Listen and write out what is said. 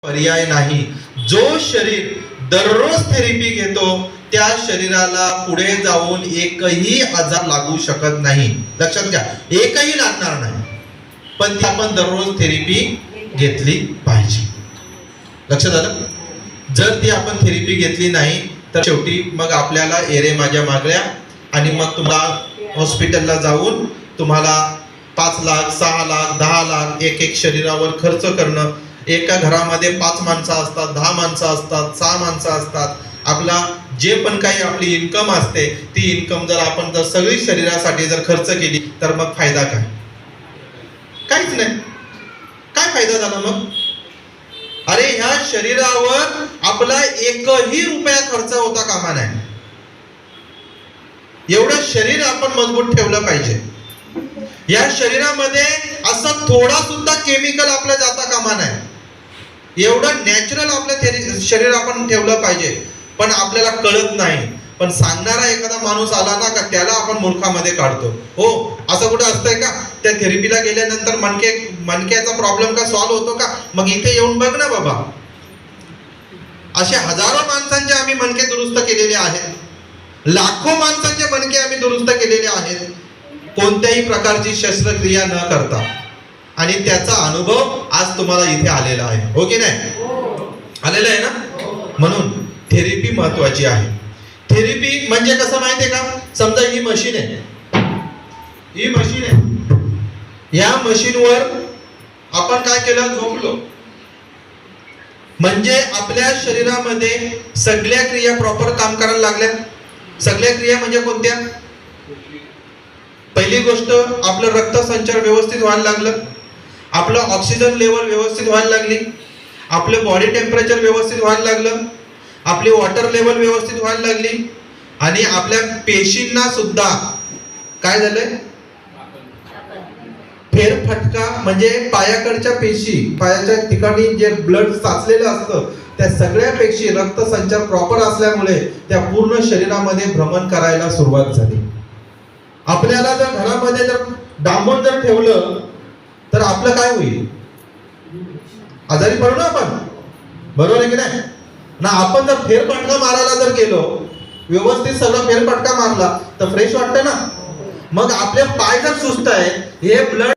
पर्याय नाही. जो शरीर दररोज थेरपी घेतो त्या शरीराला पुढे जाऊन एकही आजार लागू शकत नाही. लक्षात घ्या, एकही लागणार नाही, पण ती आपण दररोज थेरपी घेतली पाहिजे. लक्षात आलं? जर ती आपण थेरपी घेतली नाही तर शेवटी मग आपल्याला एरे माझ्या मागल्या आणि मग तुम्हाला हॉस्पिटलला जाऊन तुम्हाला 5 लाख 6 लाख 10 लाख एक शरीरावर खर्च करणं. एका घरामध्ये 5 माणसं असतात, 10 माणसं असतात, 6 माणसं असतात. आपला जे पण काही आपली इन्कम असते ती इन्कम जर आपण जर सगळी शरीरासाठी जर खर्च केली तर मग फायदा काय? काहीच नाही. काय फायदा झाला मग? अरे ह्या शरीरावर आपला एकही रुपया खर्च होता कामा नाही. एवढं शरीर आपण मजबूत ठेवलं पाहिजे. या शरीरामध्ये असं थोडा सुद्धा केमिकल आपल्या जाता कामा नाही. एवढं नॅचरल आपलं शरीर आपण ठेवलं पाहिजे. पण आपल्याला कळत नाही. पण सांगणारा एखादा माणूस आला ना का त्याला आपण मूर्खामध्ये काढतो. हो, असं कुठं असतंय का? त्या थेरपीला गेल्यानंतर मणक्याचा प्रॉब्लेम का सॉल्व्ह होतो का? मग इथे येऊन बघ ना बाबा. असे हजारो माणसांचे आम्ही मणके दुरुस्त केलेले आहेत. लाखो माणसांचे मणके आम्ही दुरुस्त केलेले आहेत कोणत्याही प्रकारची शस्त्रक्रिया न करता. आणि त्याचा अनुभव आज तुम्हाला इथे आलेला आहे. हो की नाही? आलेला आहे ना? म्हणून थेरपी महत्वाची आहे. थेरपी म्हणजे कसं माहितीये का? समजा ही मशीन आहे, ही मशीन आहे. या मशीनवर आपण काय केलं? झोपलो. म्हणजे आपल्या शरीरामध्ये सगळ्या क्रिया प्रॉपर काम करायला लागल्या. सगळ्या क्रिया म्हणजे कोणत्या? पहिली गोष्ट, आपलं रक्तसंचार व्यवस्थित व्हायला लागलं, आपलं ऑक्सिजन लेवल व्यवस्थित व्हायला लागली, आपलं बॉडी टेम्परेचर व्यवस्थित व्हायला लागलं, आपली वॉटर लेवल व्यवस्थित व्हायला लागली आणि आपल्या पेशींना सुद्धा काय झालंय? फेरफटका म्हणजे पायाकडच्या पेशी, पायाच्या ठिकाणी जे ब्लड साचलेलं असतं त्या सगळ्या पेशी रक्तसंचार प्रॉपर असल्यामुळे त्या पूर्ण शरीरामध्ये भ्रमण करायला सुरुवात झाली. आपल्याला जर घरामध्ये जर डांबून जर ठेवलं तर आपलं काय होईल? आजारी पडू ना आपण. बरोबर आहे की नाही? ना आपण जर फेरफटका मारायला जर गेलो, व्यवस्थित सगळं फेरफटका मारला तर फ्रेश वाटतं ना. मग आपले पाय जर सुस्त आहे, हे ब्लड